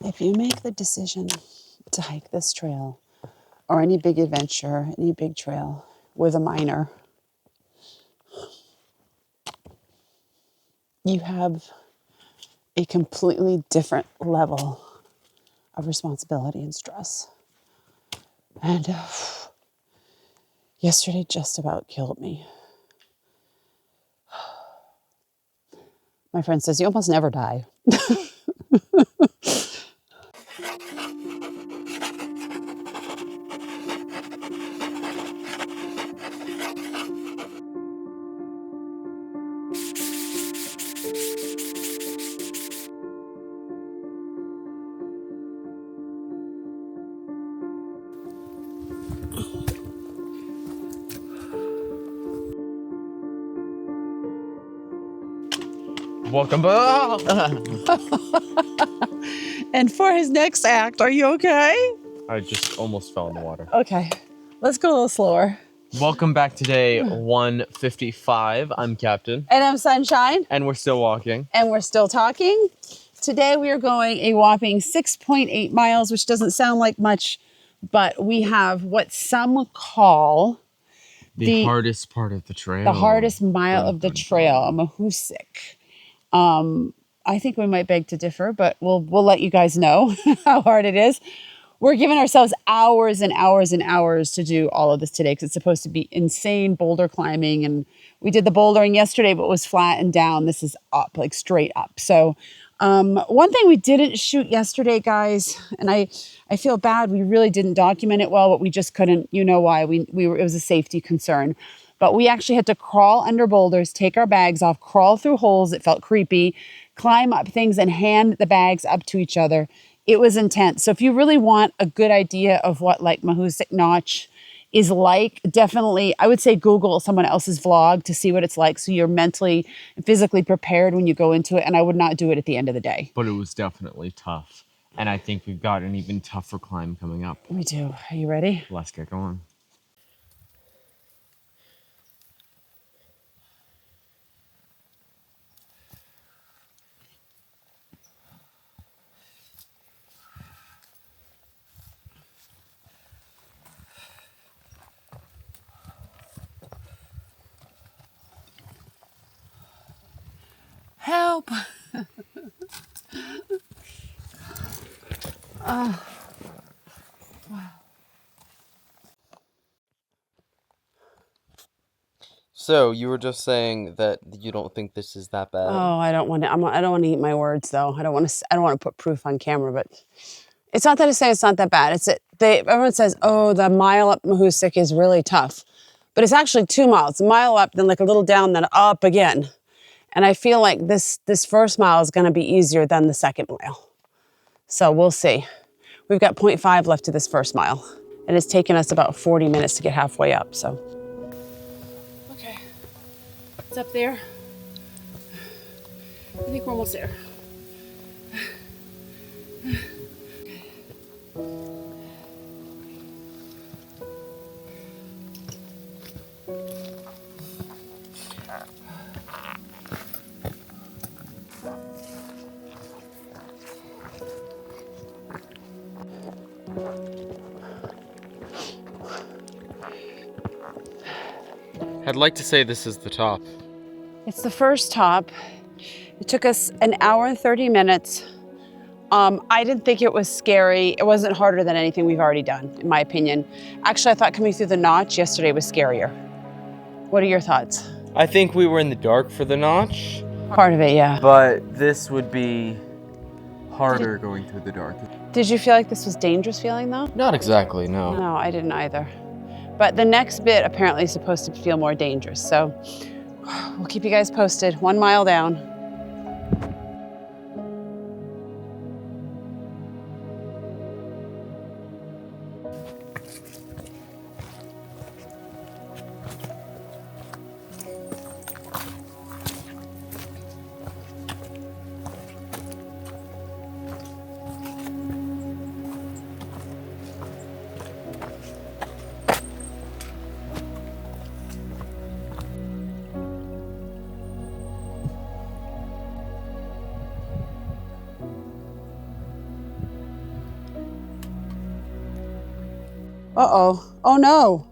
If you make the decision to hike this trail or any big adventure, any big trail with a minor, you have a completely different level of responsibility and stress. And yesterday just about killed me. My friend says, you almost never die. Welcome back. And for his next act, are you okay? I just almost fell in the water. Okay, let's go a little slower. Welcome back to day 155. I'm Captain. And I'm Sunshine. And we're still walking. And we're still talking. Today we are going a whopping 6.8 miles, which doesn't sound like much, but we have what some call the hardest part of the trail. The hardest mile of the trail, a Mahusik. I think we might beg to differ, but we'll let you guys know how hard it is. We're giving ourselves hours and hours and hours to do all of this today because it's supposed to be insane boulder climbing. And we did the bouldering yesterday, but it was flat and down. This is up, like straight up. So one thing we didn't shoot yesterday, guys, and I feel bad. We really didn't document it well, but we just couldn't. You know why? It was a safety concern. But we actually had to crawl under boulders, take our bags off, crawl through holes. It felt creepy, climb up things and hand the bags up to each other. It was intense. So if you really want a good idea of what like Thru-Hike Notch is like, definitely, I would say Google someone else's vlog to see what it's like. So you're mentally and physically prepared when you go into it. And I would not do it at the end of the day. But it was definitely tough. And I think we've got an even tougher climb coming up. We do. Are you ready? Let's get going. Help. Wow. So you were just saying that you don't think this is that bad. Oh, I don't want to eat my words though. I don't want to put proof on camera, but it's not that I say it's not that bad. It's that everyone says, oh, the mile up Mahusik is really tough, but it's actually 2 miles, a mile up, then like a little down, then up again. And I feel like this first mile is going to be easier than the second mile. So we'll see. We've got 0.5 left to this first mile, and it's taken us about 40 minutes to get halfway up. So. Okay, it's up there. I think we're almost there. I'd like to say this is the top. It's the first top. It took us an hour and 30 minutes. I didn't think it was scary. It wasn't harder than anything we've already done, in my opinion. Actually, I thought coming through the notch yesterday was scarier. What are your thoughts? I think we were in the dark for the notch. Part of it, yeah. But this would be harder going through the dark. Did you feel like this was dangerous feeling though? Not exactly, no. No, I didn't either. But the next bit apparently is supposed to feel more dangerous. So we'll keep you guys posted. 1 mile down. Uh-oh. Oh no.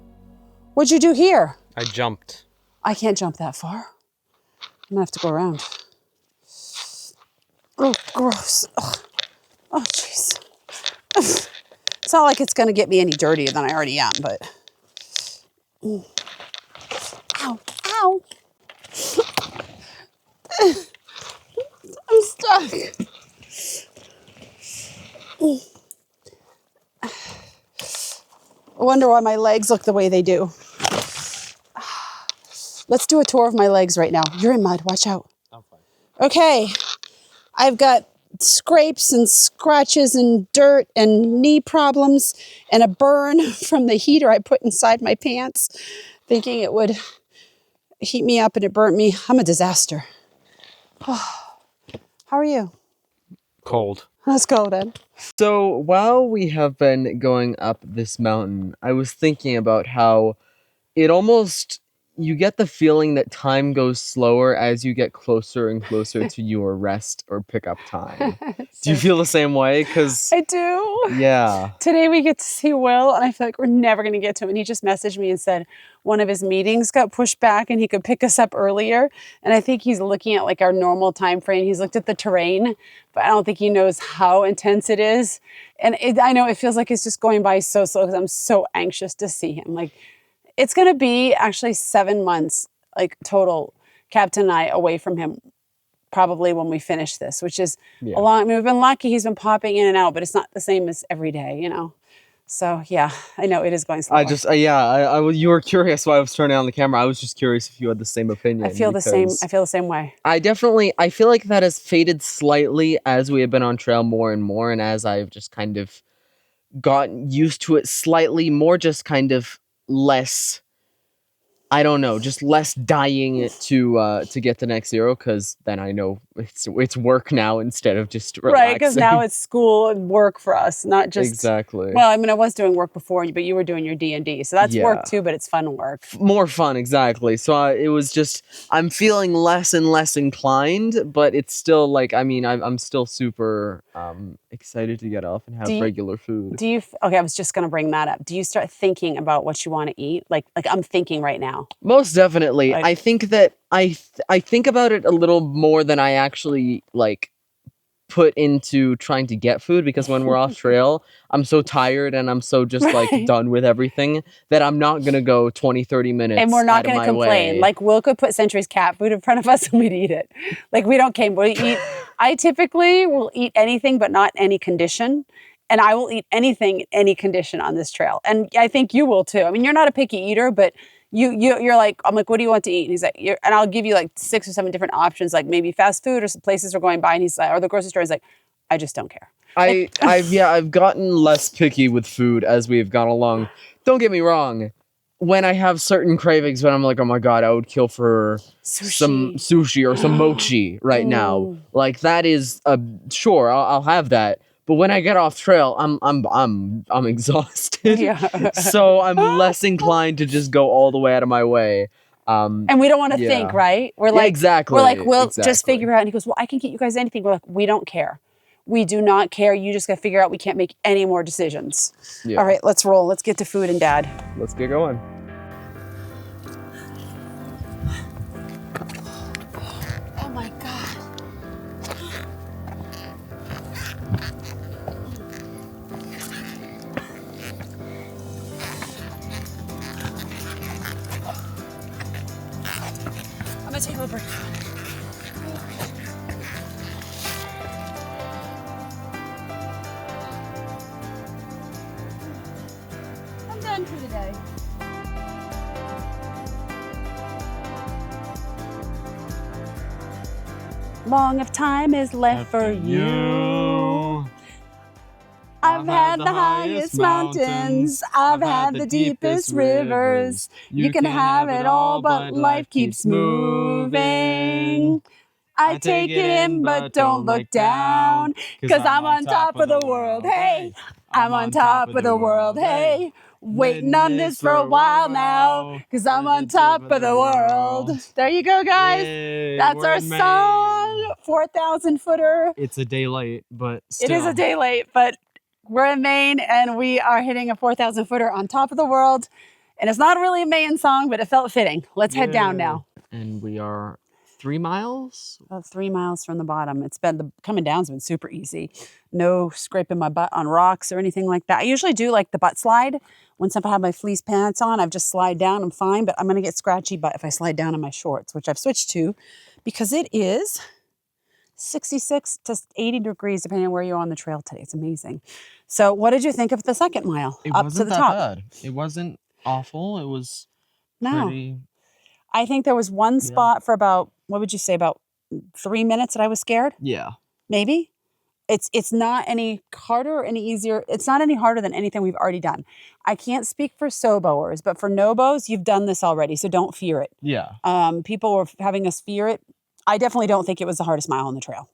What'd you do here? I jumped. I can't jump that far. I'm gonna have to go around. Oh, gross. Ugh. Oh, jeez. It's not like it's gonna get me any dirtier than I already am, but. Ow, ow. I'm stuck. I wonder why my legs look the way they do. Let's do a tour of my legs right now. You're in mud, watch out. I'm fine. Okay, I've got scrapes and scratches and dirt and knee problems and a burn from the heater I put inside my pants, thinking it would heat me up and it burnt me. I'm a disaster. How are you? Cold. Let's go then. So while we have been going up this mountain, I was thinking about how it almost, you get the feeling that time goes slower as you get closer and closer to your rest or pickup time. Do you feel the same way? Because I do. yeah. Today we get to see Will, and I feel like we're never going to get to him. And he just messaged me and said one of his meetings got pushed back and he could pick us up earlier. And I think he's looking at like our normal time frame. He's looked at the terrain, but I don't think he knows how intense it is. And I know it feels like it's just going by so slow because I'm so anxious to see him. Like, it's going to be actually 7 months, like total, Captain and I away from him, probably when we finish this, which is a long. I mean, we've been lucky; he's been popping in and out, but it's not the same as every day, you know. So yeah, I know it is going slower. I just you were curious why I was turning on the camera. I was just curious if you had the same opinion. I feel the same. I feel the same way. I feel like that has faded slightly as we have been on trail more and more, and as I've just kind of gotten used to it slightly more, just kind of less, I don't know, just less dying to get the next zero, because then I know it's work now instead of just relaxing. Right, because now it's school and work for us, not just exactly. Well, I mean, I was doing work before, but you were doing your D&D, so that's work too, but it's fun work. More fun, exactly. So it was just, I'm feeling less and less inclined, but it's still like, I mean, I'm still super excited to get off and have regular food. Okay, I was just going to bring that up. Do you start thinking about what you want to eat? Like I'm thinking right now. Most definitely. I think that I think about it a little more than I actually like put into trying to get food, because when we're off trail, I'm so tired and I'm so just like done with everything that I'm not going to go 20-30 minutes and we're not going to complain. Way. Like Will could put Century's cat food in front of us and we'd eat it. Like we don't care. We eat. I typically will eat anything but not any condition. And I will eat anything, any condition on this trail. And I think you will too. I mean, you're not a picky eater, but you're like, I'm like, what do you want to eat? And he's like, and I'll give you like 6 or 7 different options, like maybe fast food or some places we're going by. And he's like, or the grocery store is like, I just don't care. I've gotten less picky with food as we've gone along. Don't get me wrong. When I have certain cravings, when I'm like, oh my God, I would kill for some sushi or some mochi right now. Like that is sure, I'll have that. But when I get off trail, I'm exhausted. Yeah. So I'm less inclined to just go all the way out of my way. And we don't want to think, right? We're like, exactly. We're like, we'll just figure out. And he goes, well, I can get you guys anything. We're like, we don't care. We do not care. You just got to figure out we can't make any more decisions. Yeah. All right, let's roll. Let's get to food and Dad. Let's get going. Oh my God. I'm gonna take a little break. I'm done for today. Long of time is left for you. I've had the highest mountains. I've had the deepest rivers. You can have it all, but life keeps moving. I take it in, but don't look down, 'cause I'm on top of the world, hey. I'm on top of the world, hey. Waiting on this for a while now, 'cause I'm on top of the world. There you go, guys. Yay, that's our song. 4,000 footer. It's a day late, but still. It is a day late, but We're in Maine and we are hitting a 4,000 footer on top of the world. And it's not really a Maine song, but it felt fitting. Let's head down now. And we are 3 miles? About 3 miles from the bottom. It's been, the coming down's been super easy. No scraping my butt on rocks or anything like that. I usually do like the butt slide. Once I have my fleece pants on, I've just slide down, I'm fine, but I'm gonna get scratchy butt if I slide down in my shorts, which I've switched to because it is 66 to 80 degrees depending on where you're on the trail today. It's amazing. So what did you think of the second mile It up wasn't to the that top? bad. It wasn't awful. It was pretty... I think there was one spot for about, what would you say, about 3 minutes that I was scared? Yeah. Maybe. It's not any harder or any easier. It's not any harder than anything we've already done. I can't speak for SOBOers, but for NOBOs, you've done this already, so don't fear it. Yeah. People were having us fear it. I definitely don't think it was the hardest mile on the trail.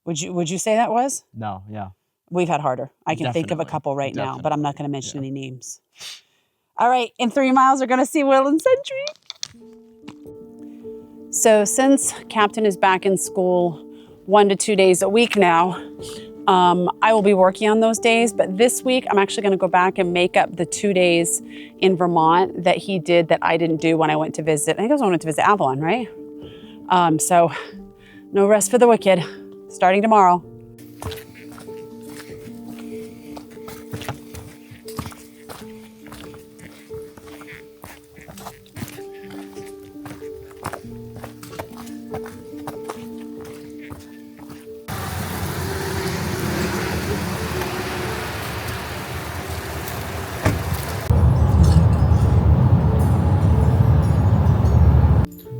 Would you say that was? No, yeah. We've had harder. I can think of a couple right now, but I'm not going to mention any names. All right, in 3 miles, we're going to see Will and Sentry. So since Captain is back in school 1 to 2 days a week now, I will be working on those days. But this week, I'm actually going to go back and make up the 2 days in Vermont that he did that I didn't do when I went to visit. I think I went to visit Avalon, right? So no rest for the wicked. Starting tomorrow.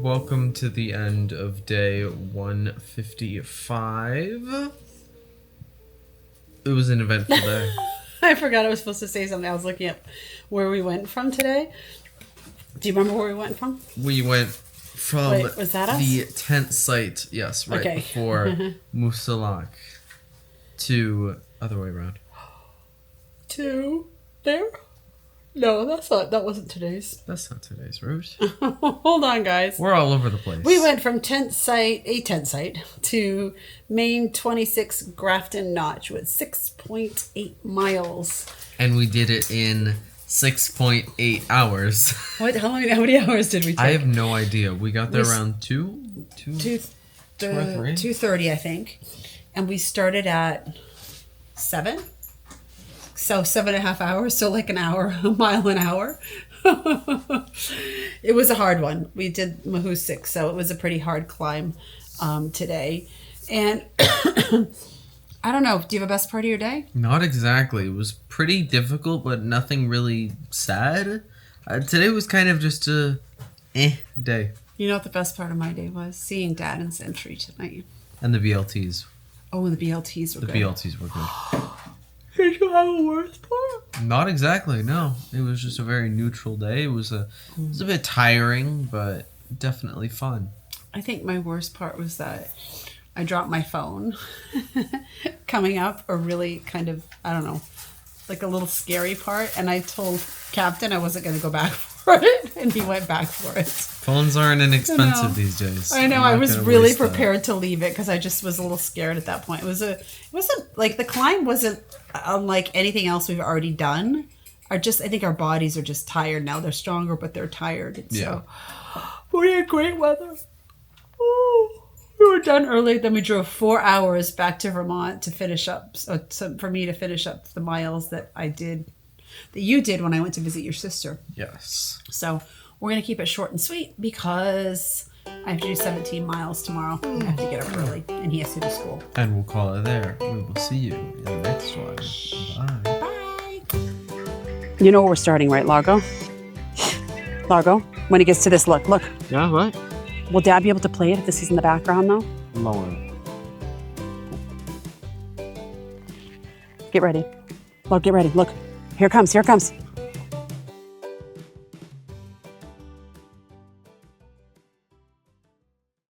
Welcome to the end of day 155. It was an eventful day. I forgot I was supposed to say something. I was looking at where we went from today. Do you remember where we went from? We went from was that us? the tent site, yes, right before Musalak, to other way around. To there? No, that wasn't today's. That's not today's route. Hold on, guys. We're all over the place. We went from a tent site, to Maine 26 Grafton Notch with 6.8 miles. And we did it in 6.8 hours. What? How many hours did we take? I have no idea. We got there around 2:30, I think. And we started at 7. So 7.5 hours, so like an hour, a mile an hour. It was a hard one. We did Mahusik, so it was a pretty hard climb today. And I don't know, do you have a best part of your day? Not exactly. It was pretty difficult, but nothing really sad. Today was kind of just a day. You know what the best part of my day was? Seeing Dad and Sentry tonight. And the BLTs. Oh, and the BLTs were good. The BLTs were good. Did you have a worst part? Not exactly, no. It was just a very neutral day. It was a bit tiring, but definitely fun. I think my worst part was that I dropped my phone coming up, or really kind of, I don't know, like a little scary part. And I told Captain I wasn't going to go back for it, and he went back for it. Phones aren't inexpensive these days. I know. I was really prepared to leave it because I just was a little scared at that point. It wasn't like the climb wasn't unlike anything else we've already done. I think our bodies are just tired now. They're stronger, but they're tired. And so we had great weather. Oh, we were done early. Then we drove 4 hours back to Vermont to finish up. So for me to finish up the miles that you did when I went to visit your sister. Yes. So we're going to keep it short and sweet because I have to do 17 miles tomorrow. I have to get up early, and he has to do school. And we'll call it there. We will see you in the next one. Bye. Bye. You know where we're starting, right, Largo? Largo, when he gets to this, look. Yeah, what? Will Dad be able to play it if this is in the background, though? Lower. Get ready. Log, get ready. Look. Here it comes.